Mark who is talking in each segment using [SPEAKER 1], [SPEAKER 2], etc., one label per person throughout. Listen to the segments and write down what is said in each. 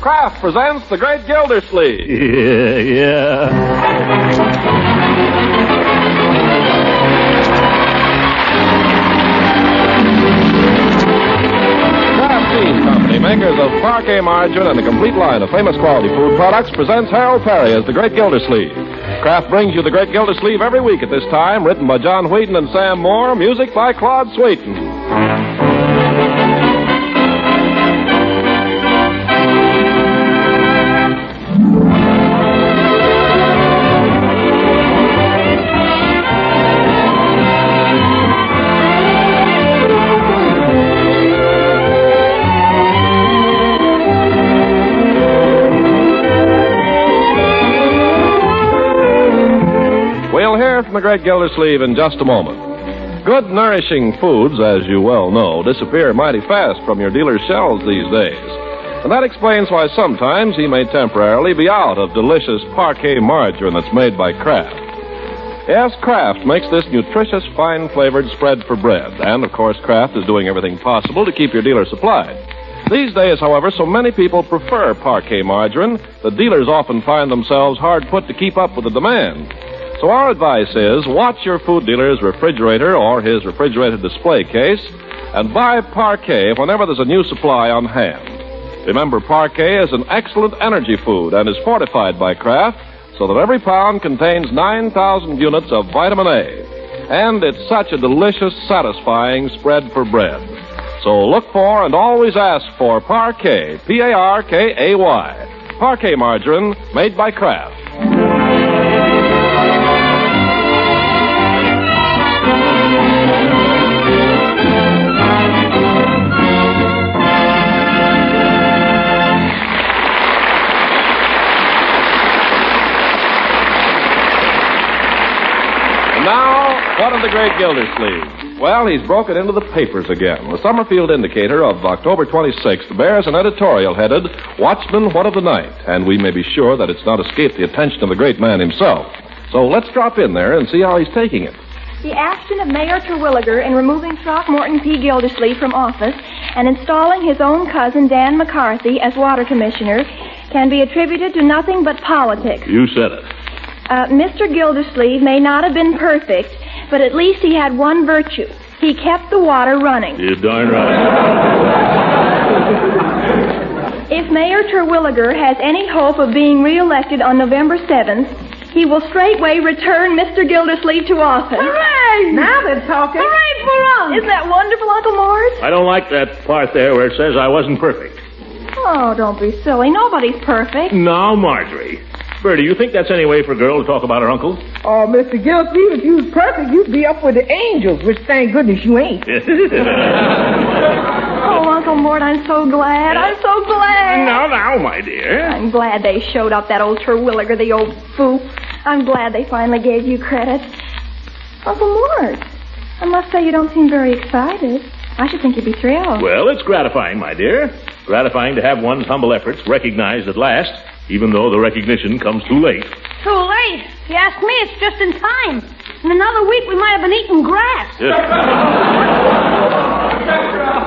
[SPEAKER 1] Kraft presents the Great Gildersleeve.
[SPEAKER 2] Yeah.
[SPEAKER 1] Kraft Cheese Company, makers of parquet margarine and a complete line of famous quality food products, presents Harold Peary as the Great Gildersleeve. Kraft brings you the Great Gildersleeve every week at this time, written by John Wheaton and Sam Moore, music by Claude Sweeten. From the Great Gildersleeve in just a moment. Good, nourishing foods, as you well know, disappear mighty fast from your dealer's shelves these days. And that explains why sometimes he may temporarily be out of delicious parquet margarine that's made by Kraft. Yes, Kraft makes this nutritious, fine-flavored spread for bread. And, of course, Kraft is doing everything possible to keep your dealer supplied. These days, however, so many people prefer parquet margarine that dealers often find themselves hard put to keep up with the demand. So our advice is, watch your food dealer's refrigerator or his refrigerated display case and buy parquet whenever there's a new supply on hand. Remember, parquet is an excellent energy food and is fortified by Kraft so that every pound contains 9,000 units of vitamin A. And it's such a delicious, satisfying spread for bread. So look for and always ask for parquet, P-A-R-K-A-Y. Parquet margarine made by Kraft. What of the Great Gildersleeve? Well, he's broken into the papers again. The Summerfield Indicator of October 26th bears an editorial headed, Watchman, What of the Night? And we may be sure that it's not escaped the attention of the great man himself. So let's drop in there and see how he's taking it.
[SPEAKER 3] The action of Mayor Terwilliger in removing Throckmorton P. Gildersleeve from office and installing his own cousin, Dan McCarthy, as water commissioner can be attributed to nothing but politics.
[SPEAKER 2] You said it.
[SPEAKER 3] Mr. Gildersleeve may not have been perfect, but at least he had one virtue. He kept the water running.
[SPEAKER 2] You're darn right.
[SPEAKER 3] If Mayor Terwilliger has any hope of being reelected on November 7th, he will straightway return Mr. Gildersleeve to office.
[SPEAKER 4] Hooray! Now they're talking.
[SPEAKER 3] Hooray for us! Isn't that wonderful, Uncle Mort?
[SPEAKER 2] I don't like that part there where it says I wasn't perfect.
[SPEAKER 3] Oh, don't be silly. Nobody's perfect.
[SPEAKER 2] Now, Marjorie. Bertie, you think that's any way for a girl to talk about her uncle?
[SPEAKER 4] Oh, Mr. Gildersleeve, if you was perfect, you'd be up with the angels, which thank goodness you ain't.
[SPEAKER 3] Oh, Uncle Mort, I'm so glad. I'm so glad.
[SPEAKER 2] Now, my dear.
[SPEAKER 3] I'm glad they showed up, that old Terwilliger, the old fool. I'm glad they finally gave you credit. Uncle Mort, I must say you don't seem very excited. I should think you'd be thrilled.
[SPEAKER 2] Well, it's gratifying, my dear. Gratifying to have one's humble efforts recognized at last, even though the recognition comes too late.
[SPEAKER 5] Too late? If you ask me, it's just in time. In another week, we might have been eating grass.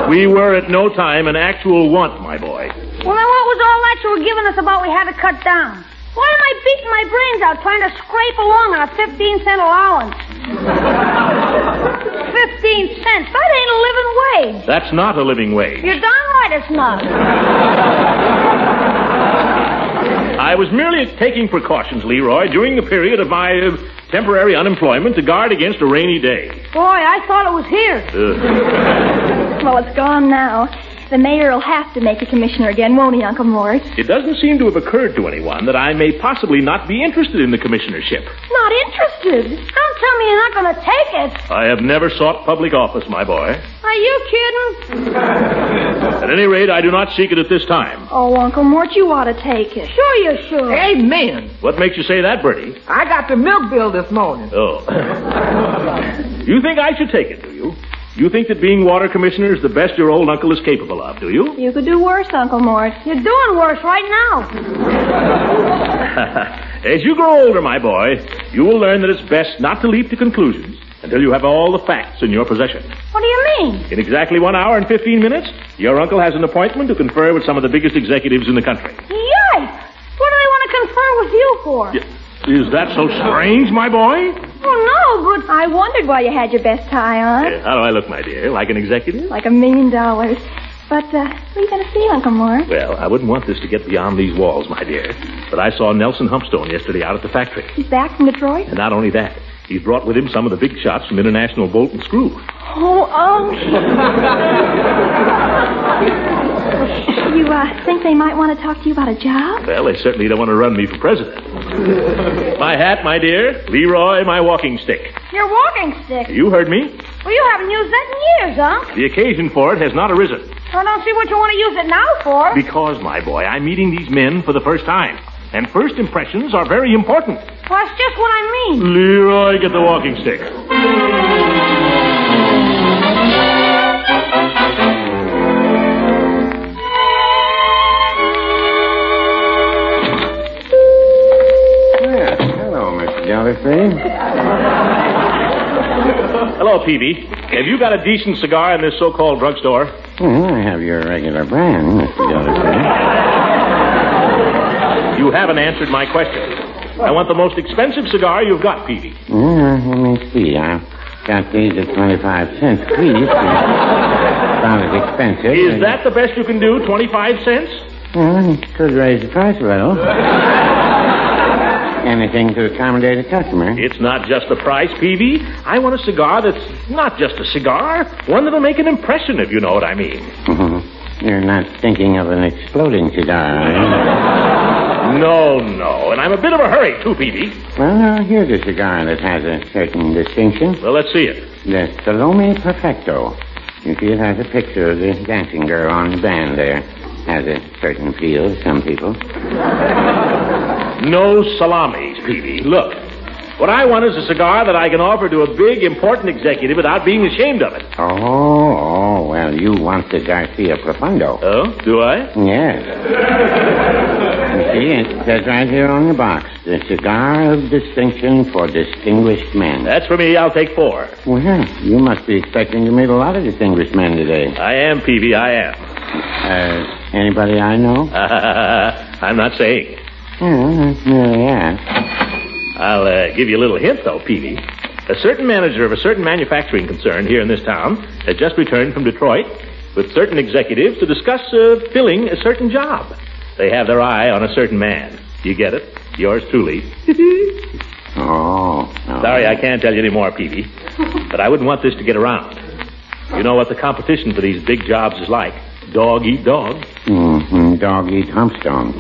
[SPEAKER 2] We were at no time an actual want, my boy.
[SPEAKER 5] Well, then what was all that you were giving us about we had to cut down? Why am I beating my brains out trying to scrape along on a 15-cent allowance? 15 cents? That ain't a living wage.
[SPEAKER 2] That's not a living wage.
[SPEAKER 5] You're darn right it's not.
[SPEAKER 2] I was merely taking precautions, Leroy, during the period of my temporary unemployment to guard against a rainy day.
[SPEAKER 5] Boy, I thought it was here.
[SPEAKER 3] Well, it's gone now. The mayor will have to make a commissioner again, won't he, Uncle Mort?
[SPEAKER 2] It doesn't seem to have occurred to anyone that I may possibly not be interested in the commissionership.
[SPEAKER 3] Not interested?
[SPEAKER 5] Don't tell me you're not going to take it.
[SPEAKER 2] I have never sought public office, my boy.
[SPEAKER 5] Are you kidding?
[SPEAKER 2] At any rate, I do not seek it at this time.
[SPEAKER 3] Oh, Uncle Mort, you ought to take it.
[SPEAKER 5] Sure you should.
[SPEAKER 4] Amen.
[SPEAKER 2] What makes you say that, Bertie?
[SPEAKER 4] I got the milk bill this morning.
[SPEAKER 2] Oh. You think I should take it, do you? You think that being water commissioner is the best your old uncle is capable of, do you?
[SPEAKER 3] You could do worse, Uncle Mort.
[SPEAKER 5] You're doing worse right now.
[SPEAKER 2] As you grow older, my boy, you will learn that it's best not to leap to conclusions, until you have all the facts in your possession.
[SPEAKER 5] What do you mean?
[SPEAKER 2] In exactly 1 hour and 15 minutes, your uncle has an appointment to confer with some of the biggest executives in the country.
[SPEAKER 5] Yikes! What do they want to confer with you for?
[SPEAKER 2] Is that so strange, my boy?
[SPEAKER 5] Oh, no, but...
[SPEAKER 3] I wondered why you had your best tie on.
[SPEAKER 2] How do I look, my dear? Like an executive?
[SPEAKER 3] Like $1 million. But, what are you going to see, Uncle Moore?
[SPEAKER 2] Well, I wouldn't want this to get beyond these walls, my dear. But I saw Nelson Humpstone yesterday out at the factory.
[SPEAKER 3] He's back from Detroit?
[SPEAKER 2] And not only that, he's brought with him some of the big shots from International Bolt and Screw.
[SPEAKER 3] Oh, You, think they might want to talk to you about a job?
[SPEAKER 2] Well, they certainly don't want to run me for president. My hat, my dear. Leroy, my walking stick.
[SPEAKER 5] Your walking stick?
[SPEAKER 2] You heard me.
[SPEAKER 5] Well, you haven't used that in years, huh?
[SPEAKER 2] The occasion for it has not arisen.
[SPEAKER 5] I don't see what you want to use it now for.
[SPEAKER 2] Because, my boy, I'm meeting these men for the first time. And first impressions are very important.
[SPEAKER 5] Well, that's just what I mean.
[SPEAKER 2] Leroy, get the walking stick.
[SPEAKER 6] Hello, Mr. Gildersleeve.
[SPEAKER 2] Hello, Peavy. Have you got a decent cigar in this so-called drugstore?
[SPEAKER 6] Well, I have your regular brand, Mr. Gildersleeve.
[SPEAKER 2] You haven't answered my question. I want the most expensive cigar you've got, Peavy.
[SPEAKER 6] Let me see. I've got these at 25 cents each. About as expensive.
[SPEAKER 2] Is that the best you can do, 25 cents?
[SPEAKER 6] Well, it could raise the price a little. Anything to accommodate a customer.
[SPEAKER 2] It's not just the price, Peavy. I want a cigar that's not just a cigar. One that'll make an impression, if you know what I mean.
[SPEAKER 6] You're not thinking of an exploding cigar, are you?
[SPEAKER 2] No. And I'm a bit of a hurry, too, Peavy.
[SPEAKER 6] Well, now, here's a cigar that has a certain distinction.
[SPEAKER 2] Well, let's see it.
[SPEAKER 6] The Salome Perfecto. You see, it has a picture of the dancing girl on the band there. Has a certain feel to some people.
[SPEAKER 2] No salamis, Peavy. Look, what I want is a cigar that I can offer to a big, important executive without being ashamed of it.
[SPEAKER 6] Oh, well, you want the Garcia Profundo.
[SPEAKER 2] Oh, do I?
[SPEAKER 6] Yes. You see, it says right here on the box, the cigar of distinction for distinguished men.
[SPEAKER 2] That's for me. I'll take 4.
[SPEAKER 6] Well, you must be expecting to meet a lot of distinguished men today.
[SPEAKER 2] I am, Peavy, I am.
[SPEAKER 6] Anybody I know?
[SPEAKER 2] I'm not saying.
[SPEAKER 6] Oh, that's nearly asked.
[SPEAKER 2] I'll give you a little hint, though, Peavy. A certain manager of a certain manufacturing concern here in this town has just returned from Detroit with certain executives to discuss filling a certain job. They have their eye on a certain man. You get it? Yours truly.
[SPEAKER 6] Oh.
[SPEAKER 2] Sorry, I can't tell you any more, Peavy. But I wouldn't want this to get around. You know what the competition for these big jobs is like. Dog eat dog.
[SPEAKER 6] Mm-hmm. Dog eat Humpstone.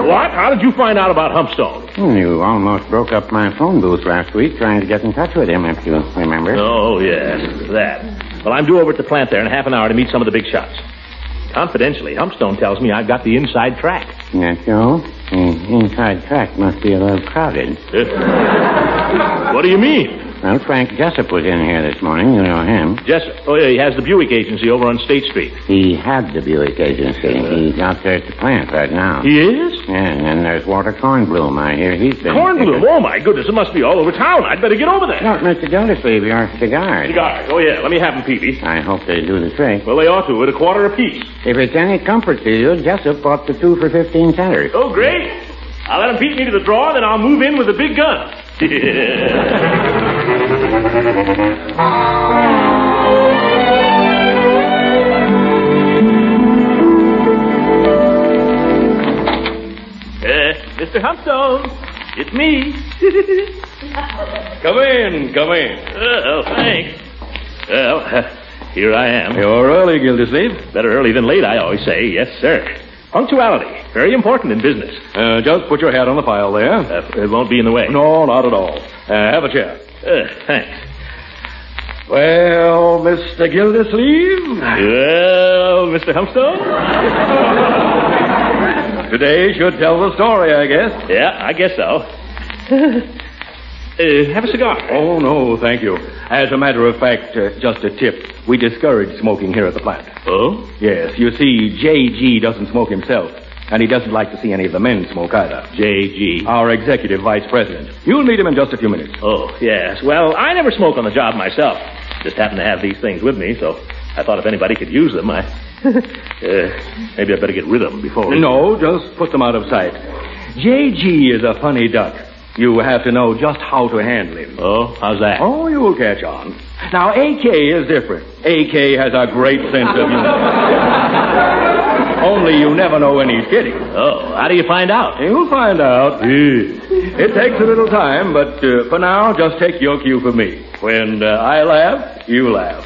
[SPEAKER 2] What? How did you find out about Humpstone?
[SPEAKER 6] You almost broke up my phone booth last week trying to get in touch with him, if you remember.
[SPEAKER 2] Oh, yes, that. Well, I'm due over at the plant there in half an hour to meet some of the big shots. Confidentially, Humpstone tells me I've got the inside track.
[SPEAKER 6] That's so? The inside track must be a little crowded.
[SPEAKER 2] What do you mean?
[SPEAKER 6] Well, Frank Jessup was in here this morning. You know him.
[SPEAKER 2] Jessup? Oh, yeah, he has the Buick agency over on State Street.
[SPEAKER 6] He had the Buick agency. He's out there at the plant right now.
[SPEAKER 2] He is?
[SPEAKER 6] Yeah, and then there's Walter Kornblum. I hear he's been...
[SPEAKER 2] Kornblum? Oh, my goodness, it must be all over town. I'd better get over there.
[SPEAKER 6] No, Mr. Gildersleeve, your cigars.
[SPEAKER 2] Cigars? Oh, yeah, let me have them, Peavy.
[SPEAKER 6] I hope they do the trick.
[SPEAKER 2] Well, they ought to, at a quarter apiece.
[SPEAKER 6] If it's any comfort to you, Jessup bought the 2 for 15 centers.
[SPEAKER 2] Oh, great. I'll let him beat me to the draw, then I'll move in with the big gun. Mr. Humpstone, it's me.
[SPEAKER 1] Come in.
[SPEAKER 2] Oh, thanks. Well, here I am.
[SPEAKER 1] You're early, Gildersleeve.
[SPEAKER 2] Better early than late, I always say. Yes, sir. Punctuality, very important in business.
[SPEAKER 1] Just put your hat on the file there.
[SPEAKER 2] It won't be in the way.
[SPEAKER 1] No, not at all. Have a chair.
[SPEAKER 2] Thanks.
[SPEAKER 1] Well, Mr. Gildersleeve?
[SPEAKER 2] Well, Mr. Humpstone?
[SPEAKER 1] Today should tell the story, I guess.
[SPEAKER 2] Yeah, I guess so. Have a cigar.
[SPEAKER 1] Oh, no, thank you. As a matter of fact, just a tip. We discourage smoking here at the plant.
[SPEAKER 2] Oh?
[SPEAKER 1] Yes, you see, J.G. doesn't smoke himself.
[SPEAKER 7] And he doesn't like to see any of the men smoke either.
[SPEAKER 2] J.G.
[SPEAKER 7] Our executive vice president. You'll meet him in just a few minutes.
[SPEAKER 2] Oh, yes. Well, I never smoke on the job myself. Just happen to have these things with me, so I thought if anybody could use them, maybe I'd better get rid of them before...
[SPEAKER 7] No, just put them out of sight. J.G. is a funny duck. You have to know just how to handle him.
[SPEAKER 2] Oh, how's that?
[SPEAKER 7] Oh, you'll catch on. Now, A.K. is different. A.K. has a great sense of humor. Only you never know when he's kidding.
[SPEAKER 2] Oh, how do you find out?
[SPEAKER 7] You'll find out. It takes a little time, but for now, just take your cue from me. When I laugh, you laugh.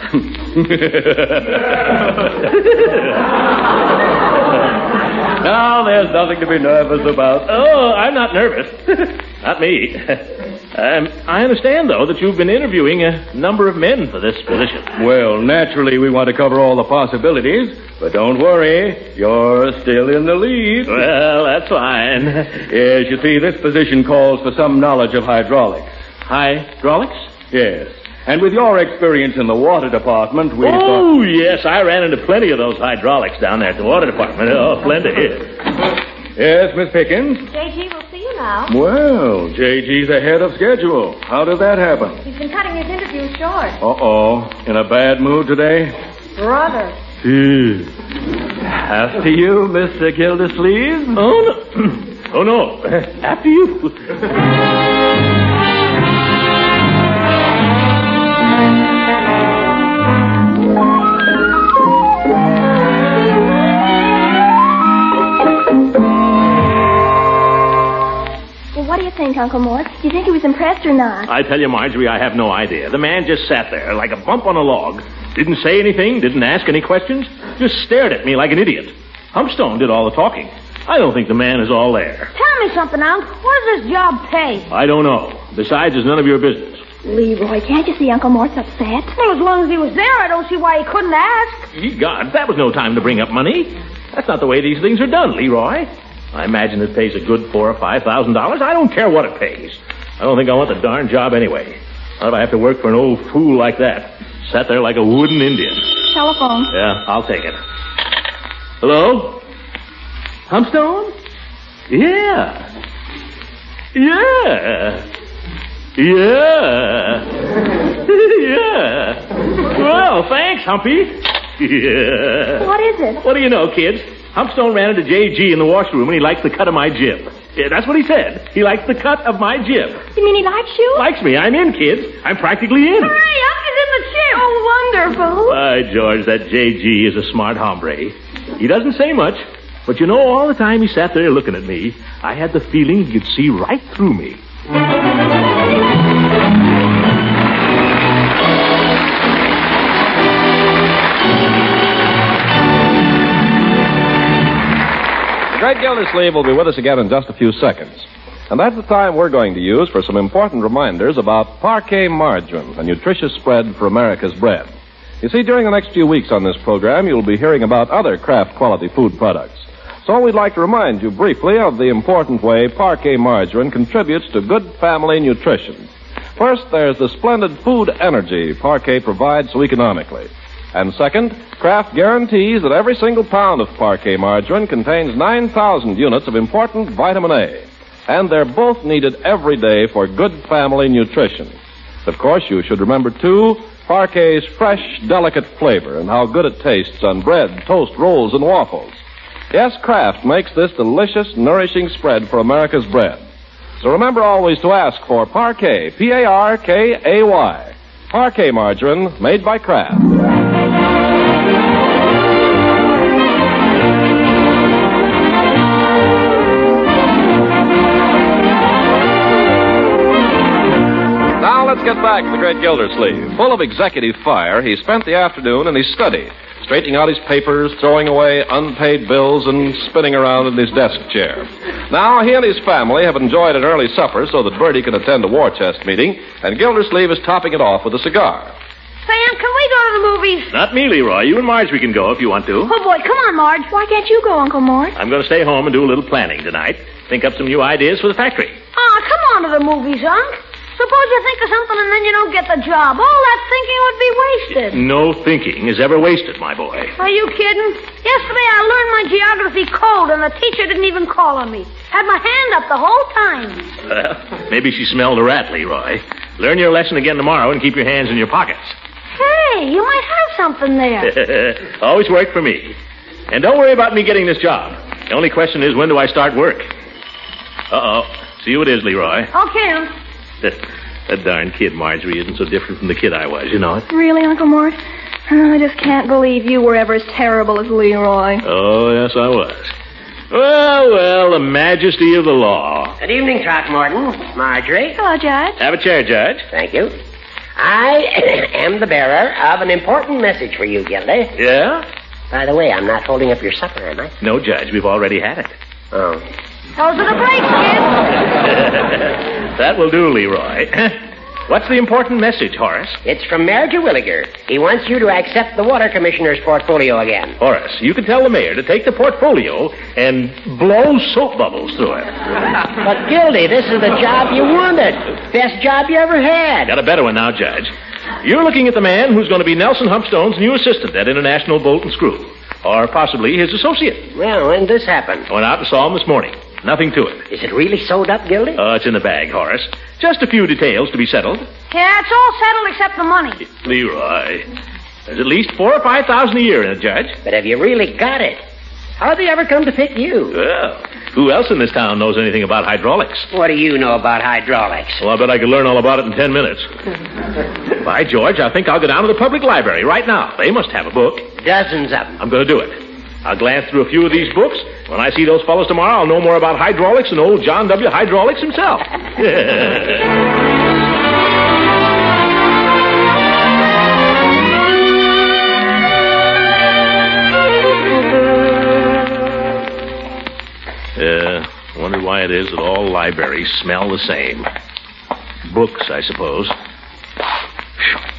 [SPEAKER 7] Now, there's nothing to be nervous about.
[SPEAKER 2] Oh, I'm not nervous. Not me. I understand, though, that you've been interviewing a number of men for this position.
[SPEAKER 7] Well, naturally, we want to cover all the possibilities, but don't worry, you're still in the lead.
[SPEAKER 2] Well, that's fine.
[SPEAKER 7] Yes, you see, this position calls for some knowledge of hydraulics.
[SPEAKER 2] Hydraulics?
[SPEAKER 7] Yes. And with your experience in the water department, we
[SPEAKER 2] Oh, yes, I ran into plenty of those hydraulics down there at the water department. Oh, plenty.
[SPEAKER 7] Yes, Miss Pickens?
[SPEAKER 8] J.G. will see you now.
[SPEAKER 7] Well, J.G.'s ahead of schedule. How did that happen?
[SPEAKER 8] He's been cutting his interview short.
[SPEAKER 7] Uh-oh. In a bad mood today?
[SPEAKER 8] Rather.
[SPEAKER 7] After you, Mr. Gildersleeve?
[SPEAKER 2] Oh, no. Oh, no. After you.
[SPEAKER 3] What do you think, Uncle Mort? Do you think he was impressed or not?
[SPEAKER 2] I tell you, Marjorie, I have no idea. The man just sat there like a bump on a log. Didn't say anything, didn't ask any questions. Just stared at me like an idiot. Humpstone did all the talking. I don't think the man is all there.
[SPEAKER 5] Tell me something, Unc. What does this job pay?
[SPEAKER 2] I don't know. Besides, it's none of your business.
[SPEAKER 3] Leroy, can't you see Uncle Mort's upset?
[SPEAKER 5] Well, as long as he was there, I don't see why he couldn't ask.
[SPEAKER 2] Ye gods, that was no time to bring up money. That's not the way these things are done, Leroy. I imagine it pays a good $4,000 or $5,000. I don't care what it pays. I don't think I want the darn job anyway. Not if I have to work for an old fool like that. Sat there like a wooden Indian.
[SPEAKER 3] Telephone.
[SPEAKER 2] Yeah, I'll take it. Hello? Humpstone? Yeah. Yeah. Yeah. Yeah. Well, thanks, Humpy. Yeah.
[SPEAKER 3] What is it?
[SPEAKER 2] What do you know, kids? Humpstone ran into J.G. in the washroom, and he likes the cut of my jib. Yeah, that's what he said. He likes the cut of my jib.
[SPEAKER 3] You mean he likes you?
[SPEAKER 2] Likes me. I'm in, kids. I'm practically in.
[SPEAKER 5] Hurry up, he's in the chip.
[SPEAKER 3] Oh, wonderful.
[SPEAKER 2] By George, that J.G. is a smart hombre. He doesn't say much, but you know, all the time he sat there looking at me, I had the feeling he could see right through me.
[SPEAKER 1] Great Gildersleeve will be with us again in just a few seconds. And that's the time we're going to use for some important reminders about Parquet margarine, a nutritious spread for America's bread. You see, during the next few weeks on this program, you'll be hearing about other Kraft quality food products. So we'd like to remind you briefly of the important way Parquet margarine contributes to good family nutrition. First, there's the splendid food energy Parquet provides so economically. And second, Kraft guarantees that every single pound of Parquet margarine contains 9,000 units of important vitamin A. And they're both needed every day for good family nutrition. Of course, you should remember, too, Parquet's fresh, delicate flavor and how good it tastes on bread, toast, rolls, and waffles. Yes, Kraft makes this delicious, nourishing spread for America's bread. So remember always to ask for Parquet, P-A-R-K-A-Y. Parquet margarine made by Kraft. Now let's get back to the Great Gildersleeve. Full of executive fire, he spent the afternoon in his study, straightening out his papers, throwing away unpaid bills, and spinning around in his desk chair. Now, he and his family have enjoyed an early supper so that Bertie can attend a war chest meeting, and Gildersleeve is topping it off with a cigar.
[SPEAKER 5] Sam, can we go to the movies?
[SPEAKER 2] Not me, Leroy. You and Marjorie can go if you want to.
[SPEAKER 5] Oh, boy, come on, Marge.
[SPEAKER 3] Why can't you go, Uncle Mort?
[SPEAKER 2] I'm going to stay home and do a little planning tonight. Think up some new ideas for the factory.
[SPEAKER 5] Oh, come on to the movies, Unc. Suppose you think of something and then you don't get the job. All that thinking would be wasted.
[SPEAKER 2] No thinking is ever wasted, my boy.
[SPEAKER 5] Are you kidding? Yesterday I learned my my geography cold, and the teacher didn't even call on me. Had my hand up the whole time.
[SPEAKER 2] Well, maybe she smelled a rat, Leroy. Learn your lesson again tomorrow and keep your hands in your pockets.
[SPEAKER 5] Hey, you might have something there.
[SPEAKER 2] Always work for me. And don't worry about me getting this job. The only question is, when do I start work? Uh-oh. See who it is, Leroy.
[SPEAKER 5] Okay.
[SPEAKER 2] That darn kid, Marjorie, isn't so different from the kid I was, you know it?
[SPEAKER 3] Really, Uncle Mort? I just can't believe you were ever as terrible as Leroy.
[SPEAKER 2] Oh, yes, I was. Well, the majesty of the law.
[SPEAKER 9] Good evening, Throckmorton. Marjorie.
[SPEAKER 3] Hello, Judge.
[SPEAKER 2] Have a chair, Judge.
[SPEAKER 9] Thank you. I am the bearer of an important message for you, Gildy.
[SPEAKER 2] Yeah?
[SPEAKER 9] By the way, I'm not holding up your supper, am I?
[SPEAKER 2] No, Judge, we've already had it.
[SPEAKER 9] Oh.
[SPEAKER 5] Those are the breaks, kid.
[SPEAKER 2] That will do, Leroy. What's the important message, Horace?
[SPEAKER 9] It's from Mayor Terwilliger. He wants you to accept the water commissioner's portfolio again.
[SPEAKER 2] Horace, you can tell the mayor to take the portfolio and blow soap bubbles through it.
[SPEAKER 9] But, Gildy, this is the job you wanted. Best job you ever had.
[SPEAKER 2] Got a better one now, Judge. You're looking at the man who's going to be Nelson Humpstone's new assistant at International Bolt and Screw. Or possibly his associate.
[SPEAKER 9] Well, when did this happen?
[SPEAKER 2] I went out and saw him this morning. Nothing to it.
[SPEAKER 9] Is it really sewed up, Gildy?
[SPEAKER 2] Oh, it's in the bag, Horace. Just a few details to be settled.
[SPEAKER 5] Yeah, it's all settled except the money.
[SPEAKER 2] Leroy, there's at least $4,000 or $5,000 a year in it, Judge.
[SPEAKER 9] But have you really got it? How'd they ever come to pick you?
[SPEAKER 2] Well, who else in this town knows anything about hydraulics?
[SPEAKER 9] What do you know about hydraulics?
[SPEAKER 2] Well, I bet I could learn all about it in 10 minutes. By George, I think I'll go down to the public library right now. They must have a book.
[SPEAKER 9] Dozens of them.
[SPEAKER 2] I'm going to do it. I'll glance through a few of these books. When I see those fellows tomorrow, I'll know more about hydraulics than old John W. Hydraulics himself. Wonder why it is that all libraries smell the same. Books, I suppose.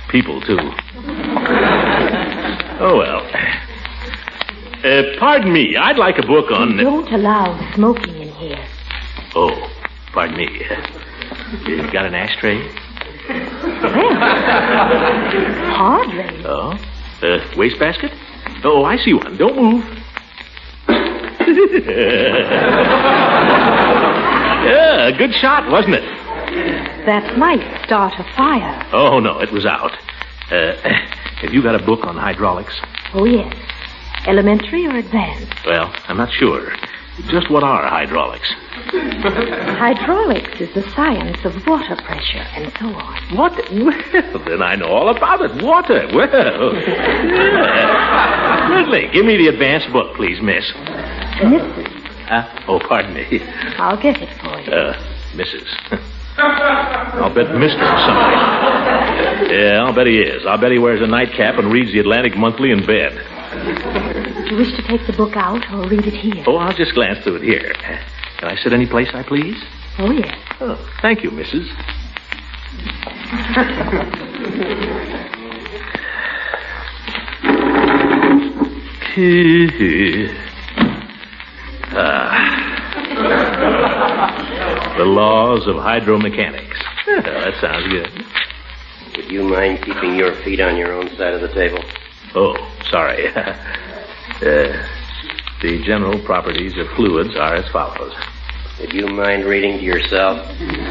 [SPEAKER 2] People, too. Oh, well. Pardon me. I'd like a book on...
[SPEAKER 8] We don't allow smoking in here.
[SPEAKER 2] Oh, pardon me. You got an ashtray?
[SPEAKER 8] Well, hardly.
[SPEAKER 2] Oh? Wastebasket? Oh, I see one. Don't move. Yeah, a good shot, wasn't it?
[SPEAKER 8] That might start a fire.
[SPEAKER 2] Oh, no, it was out. Have you got a book on hydraulics?
[SPEAKER 8] Oh, yes. Elementary or advanced?
[SPEAKER 2] Well, I'm not sure. Just what are hydraulics?
[SPEAKER 8] Hydraulics is the science of water pressure and so on.
[SPEAKER 2] What? Well, then I know all about it. Water. Well, yeah. Certainly. Give me the advanced book, please, miss.
[SPEAKER 8] Mrs.
[SPEAKER 2] Oh, pardon me.
[SPEAKER 8] I'll get it for you.
[SPEAKER 2] Mrs. I'll bet Mr. somebody. Yeah, I'll bet he is. I'll bet he wears a nightcap and reads the Atlantic Monthly in bed.
[SPEAKER 8] Do you wish to take the book out or read it here?
[SPEAKER 2] Oh, I'll just glance through it here. Can I sit any place I please?
[SPEAKER 8] Oh, yes.
[SPEAKER 2] Oh, thank you, Mrs. The laws of hydromechanics. That sounds good.
[SPEAKER 9] Would you mind keeping your feet on your own side of the table?
[SPEAKER 2] Oh, sorry. The general properties of fluids are as follows.
[SPEAKER 9] Would you mind reading to yourself?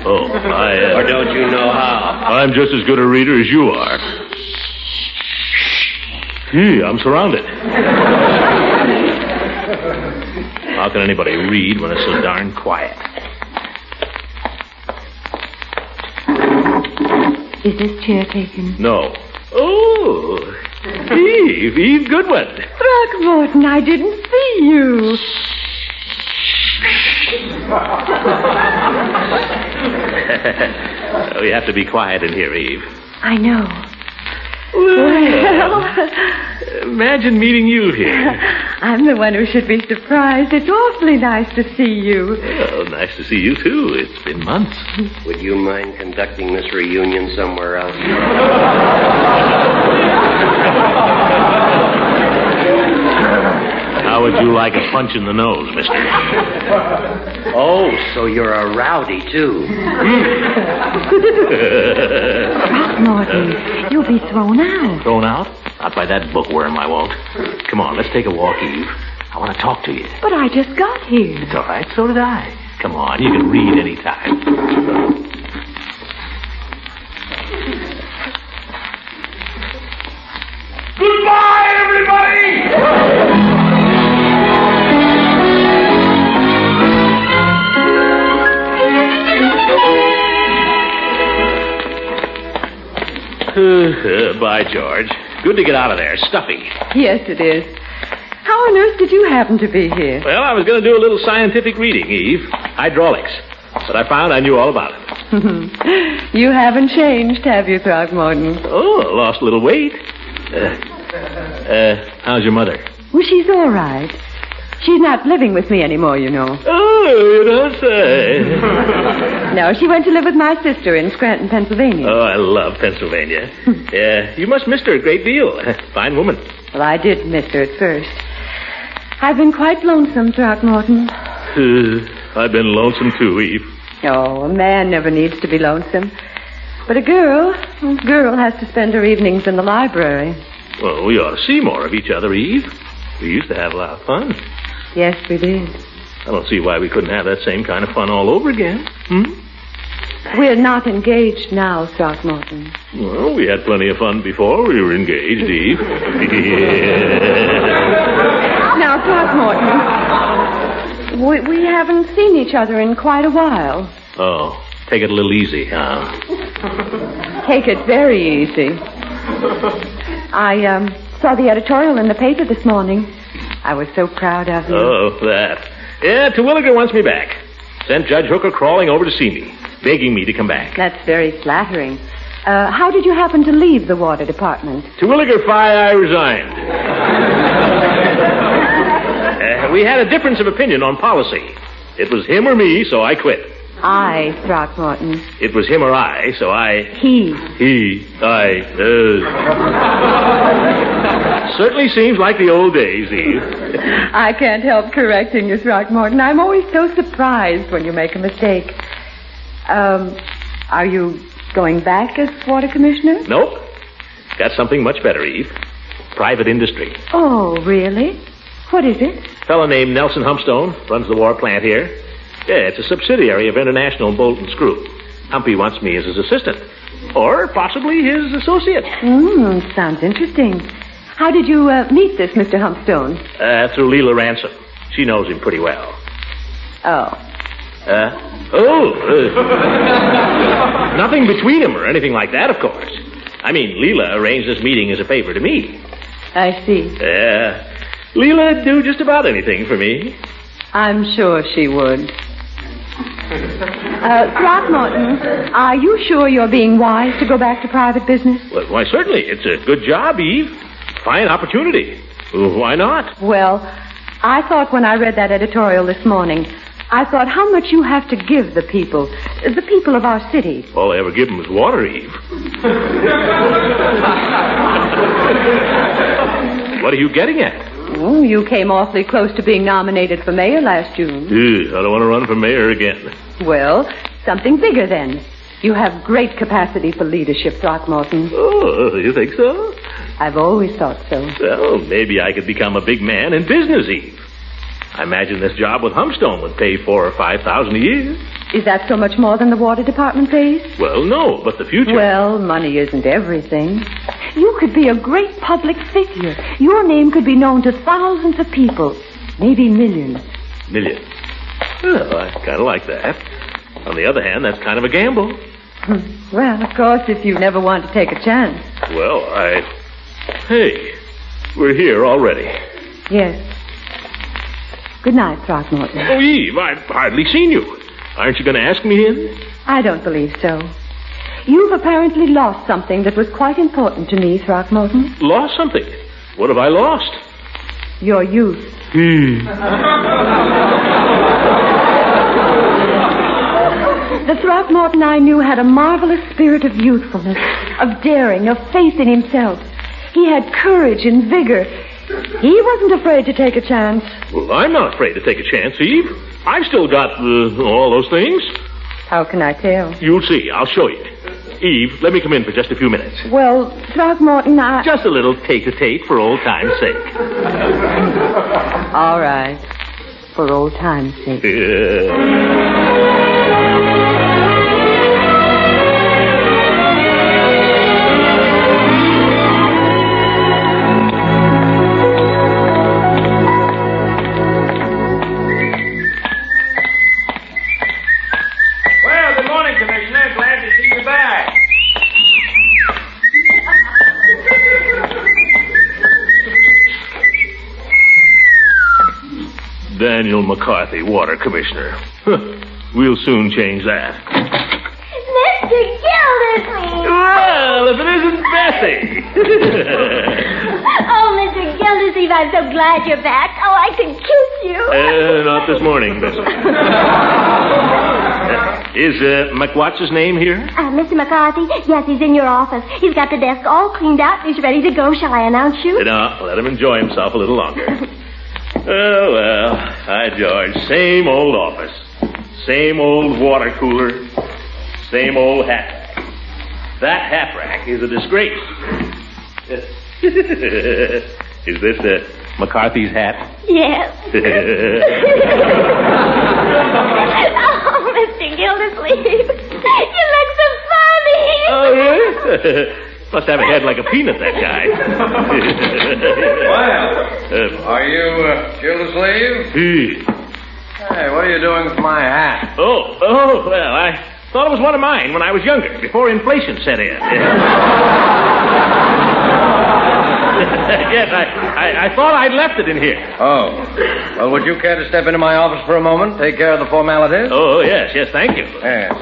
[SPEAKER 2] Oh,
[SPEAKER 9] Or don't you know how?
[SPEAKER 2] I'm just as good a reader as you are. Gee, I'm surrounded. How can anybody read when it's so darn quiet?
[SPEAKER 8] Is this chair taken?
[SPEAKER 2] No. Oh, Eve Goodwin.
[SPEAKER 8] Throckmorton, I didn't see you.
[SPEAKER 2] We have to be quiet in here, Eve.
[SPEAKER 8] I know.
[SPEAKER 2] Well, imagine meeting you here.
[SPEAKER 8] I'm the one who should be surprised. It's awfully nice to see you.
[SPEAKER 2] Well, nice to see you, too. It's been months.
[SPEAKER 9] Would you mind conducting this reunion somewhere else?
[SPEAKER 2] How would you like a punch in the nose, mister?
[SPEAKER 9] Oh, so you're a rowdy, too.
[SPEAKER 8] Throckmorton, you'll be thrown out.
[SPEAKER 2] Thrown out? Not by that bookworm, I won't. Come on, let's take a walk, Eve. I want to talk to you.
[SPEAKER 8] But I just got here.
[SPEAKER 2] It's all right. So did I. Come on. You can read any time. Goodbye, everybody! By George. Good to get out of there. Stuffy.
[SPEAKER 8] Yes, it is. How on earth did you happen to be here?
[SPEAKER 2] Well, I was going to do a little scientific reading, Eve. Hydraulics. But I found I knew all about it.
[SPEAKER 8] You haven't changed, have you, Throckmorton?
[SPEAKER 2] Oh, I lost a little weight. How's your mother?
[SPEAKER 8] Well, she's all right. She's not living with me anymore, you know.
[SPEAKER 2] Oh, you don't say.
[SPEAKER 8] No, she went to live with my sister in Scranton, Pennsylvania.
[SPEAKER 2] Oh, I love Pennsylvania. Yeah, you must miss her a great deal. Fine woman.
[SPEAKER 8] Well, I did miss her at first. I've been quite lonesome, Throckmorton.
[SPEAKER 2] I've been lonesome too, Eve.
[SPEAKER 8] Oh, a man never needs to be lonesome. But a girl has to spend her evenings in the library.
[SPEAKER 2] Well, we ought to see more of each other, Eve. We used to have a lot of fun.
[SPEAKER 8] Yes, we did.
[SPEAKER 2] I don't see why we couldn't have that same kind of fun all over again.
[SPEAKER 8] We're not engaged now, Throckmorton.
[SPEAKER 2] Well, we had plenty of fun before we were engaged, Eve.
[SPEAKER 8] Now, Throckmorton, we haven't seen each other in quite a while.
[SPEAKER 2] Oh, take it a little easy, huh?
[SPEAKER 8] Take it very easy. I saw the editorial in the paper this morning. I was so proud of you.
[SPEAKER 2] Oh, that. Yeah, Terwilliger wants me back. Sent Judge Hooker crawling over to see me, begging me to come back.
[SPEAKER 8] That's very flattering. How did you happen to leave the water department?
[SPEAKER 2] Terwilliger I resigned. We had a difference of opinion on policy. It was him or me, so I quit.
[SPEAKER 8] I, Throckmorton.
[SPEAKER 2] It was him or I, so I...
[SPEAKER 8] He.
[SPEAKER 2] Certainly seems like the old days, Eve.
[SPEAKER 8] I can't help correcting you, Throckmorton. I'm always so surprised when you make a mistake. Are you going back as water commissioner?
[SPEAKER 2] Nope. Got something much better, Eve. Private industry.
[SPEAKER 8] Oh, really? What is it?
[SPEAKER 2] A fellow named Nelson Humpstone runs the war plant here. Yeah, it's a subsidiary of International Bolt and Screw. Humpy wants me as his assistant. Or possibly his associate.
[SPEAKER 8] Sounds interesting. How did you meet this Mr. Humpstone?
[SPEAKER 2] Through Leela Ransom. She knows him pretty well.
[SPEAKER 8] Oh.
[SPEAKER 2] Nothing between them or anything like that, of course. I mean, Leela arranged this meeting as a favor to me.
[SPEAKER 8] I see.
[SPEAKER 2] Leela'd do just about anything for me.
[SPEAKER 8] I'm sure she would. Throckmorton, are you sure you're being wise to go back to private business?
[SPEAKER 2] Well, why, certainly. It's a good job, Eve. Fine opportunity. Why not?
[SPEAKER 8] Well, I thought when I read that editorial this morning, I thought how much you have to give the people of our city.
[SPEAKER 2] All I ever give them is water, Eve. What are you getting at?
[SPEAKER 8] Oh, you came awfully close to being nominated for mayor last June.
[SPEAKER 2] I don't want to run for mayor again.
[SPEAKER 8] Well, something bigger then. You have great capacity for leadership, Throckmorton.
[SPEAKER 2] Oh, you think so?
[SPEAKER 8] I've always thought so.
[SPEAKER 2] Well, maybe I could become a big man in business, Eve. I imagine this job with Humpstone would pay $4,000 or $5,000 a year.
[SPEAKER 8] Is that so much more than the water department pays?
[SPEAKER 2] Well, no, but the future...
[SPEAKER 8] Well, money isn't everything. You could be a great public figure. Your name could be known to thousands of people, maybe millions.
[SPEAKER 2] Millions? Well, I kind of like that. On the other hand, that's kind of a gamble.
[SPEAKER 8] Well, of course, if you never want to take a chance.
[SPEAKER 2] Well, Hey, we're here already.
[SPEAKER 8] Yes. Good night, Throckmorton.
[SPEAKER 2] Oh, Eve, I've hardly seen you. Aren't you going to ask me in?
[SPEAKER 8] I don't believe so. You've apparently lost something that was quite important to me, Throckmorton.
[SPEAKER 2] Lost something? What have I lost?
[SPEAKER 8] Your youth. The Throckmorton I knew had a marvelous spirit of youthfulness, of daring, of faith in himself. He had courage and vigor. He wasn't afraid to take a chance.
[SPEAKER 2] Well, I'm not afraid to take a chance, Eve. I've still got all those things.
[SPEAKER 8] How can I tell?
[SPEAKER 2] You'll see. I'll show you. Eve, let me come in for just a few minutes.
[SPEAKER 8] Well, Throckmorton,
[SPEAKER 2] Just a little tete-a-tete for old time's sake.
[SPEAKER 8] All right. For old time's sake.
[SPEAKER 7] Well, good morning, Commissioner. Glad to see you back.
[SPEAKER 2] Daniel McCarthy, Water Commissioner. We'll soon change that.
[SPEAKER 5] Mr. Gildersleeve!
[SPEAKER 2] Well, if it isn't Bessie.
[SPEAKER 5] Oh, Mr. Gildersleeve, I'm so glad you're back. Oh, I could kiss you.
[SPEAKER 2] Not this morning, Bessie. Is McWhat's name here?
[SPEAKER 5] Mr. McCarthy, yes, he's in your office. He's got the desk all cleaned out. He's ready to go. Shall I announce you?
[SPEAKER 2] No, let him enjoy himself a little longer. Oh, well. Hi, George. Same old office. Same old water cooler. Same old hat rack. That hat rack is a disgrace. Is this McCarthy's hat?
[SPEAKER 5] Yes. Oh, Mr. Gildersleeve, you look so funny.
[SPEAKER 2] Oh, really? Must have a head like a peanut, that guy.
[SPEAKER 10] Well, are you Gildersleeve? Hey, what are you doing with my hat?
[SPEAKER 2] Oh, well, I thought it was one of mine when I was younger, before inflation set in. Yes, I thought I'd left it in here.
[SPEAKER 10] Oh. Well, would you care to step into my office for a moment? Take care of the formalities?
[SPEAKER 2] Oh, yes, thank you.
[SPEAKER 10] Yes.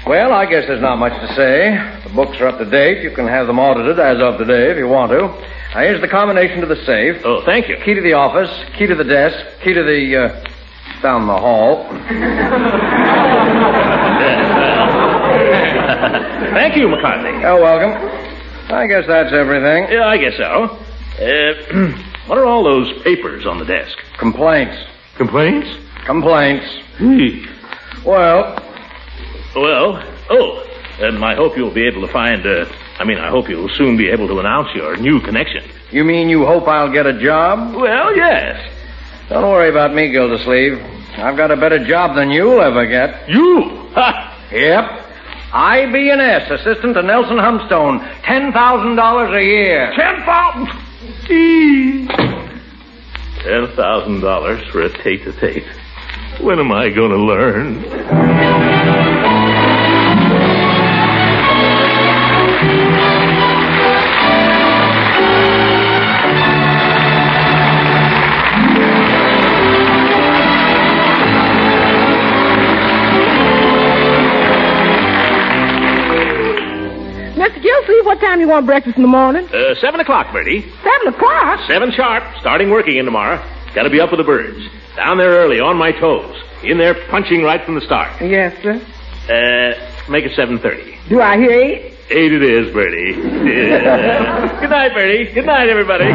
[SPEAKER 10] Well, I guess there's not much to say. The books are up to date. You can have them audited as of today if you want to. Now, here's the combination to the safe.
[SPEAKER 2] Oh, thank you.
[SPEAKER 10] Key to the office, key to the desk, key to the, down the hall.
[SPEAKER 2] Thank you, McCarthy.
[SPEAKER 10] You're welcome. I guess that's everything.
[SPEAKER 2] Yeah, I guess so. What are all those papers on the desk?
[SPEAKER 10] Complaints.
[SPEAKER 2] Complaints?
[SPEAKER 10] Complaints. Well, I hope you'll be able to find, I hope you'll soon be able to announce your new connection. You mean you hope I'll get a job?
[SPEAKER 2] Well, yes.
[SPEAKER 10] Don't worry about me, Gildersleeve. I've got a better job than you'll ever get.
[SPEAKER 2] You? Ha!
[SPEAKER 10] Yep. IB&S, assistant to Nelson Humstone. $10,000 a year.
[SPEAKER 2] $10,000 for a tete-a-tete. When am I going to learn?
[SPEAKER 4] Mr. Gildersleeve, what time you want breakfast in the morning?
[SPEAKER 2] 7 o'clock, Bertie.
[SPEAKER 4] 7 o'clock?
[SPEAKER 2] 7 sharp. Starting work again tomorrow. Got to be up with the birds. Down there early, on my toes. In there punching right from the start.
[SPEAKER 4] Yes, sir.
[SPEAKER 2] Make it 7:30.
[SPEAKER 4] Do I hear 8?
[SPEAKER 2] 8 it is, Bertie. Good night, Bertie. Good night, everybody.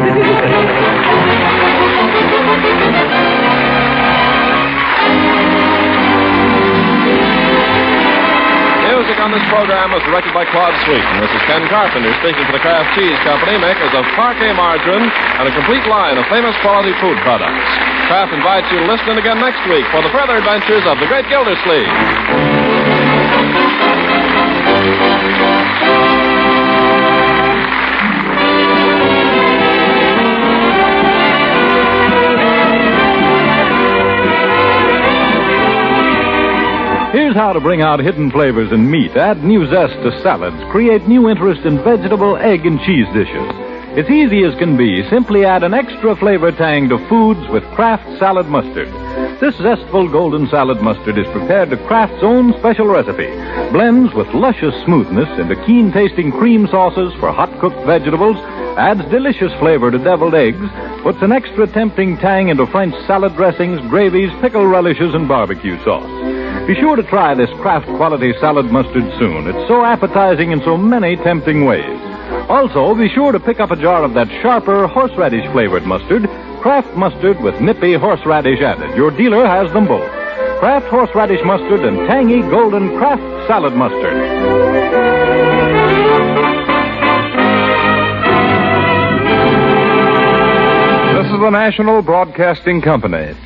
[SPEAKER 1] Music on this program was directed by Claude Sweeten. This is Ken Carpenter speaking for the Kraft Cheese Company, makers of Parquet margarine and a complete line of famous quality food products. Kraft invites you to listen in again next week for the further adventures of the Great Gildersleeve.
[SPEAKER 11] Here's how to bring out hidden flavors in meat, add new zest to salads, create new interest in vegetable, egg, and cheese dishes. It's easy as can be. Simply add an extra flavor tang to foods with Kraft Salad Mustard. This zestful golden salad mustard is prepared to Kraft's own special recipe. Blends with luscious smoothness into keen-tasting cream sauces for hot-cooked vegetables, adds delicious flavor to deviled eggs, puts an extra tempting tang into French salad dressings, gravies, pickle relishes, and barbecue sauce. Be sure to try this Kraft quality salad mustard soon. It's so appetizing in so many tempting ways. Also, be sure to pick up a jar of that sharper horseradish-flavored mustard, Kraft mustard with nippy horseradish added. Your dealer has them both. Kraft horseradish mustard and tangy golden Kraft salad mustard.
[SPEAKER 12] This is the National Broadcasting Company.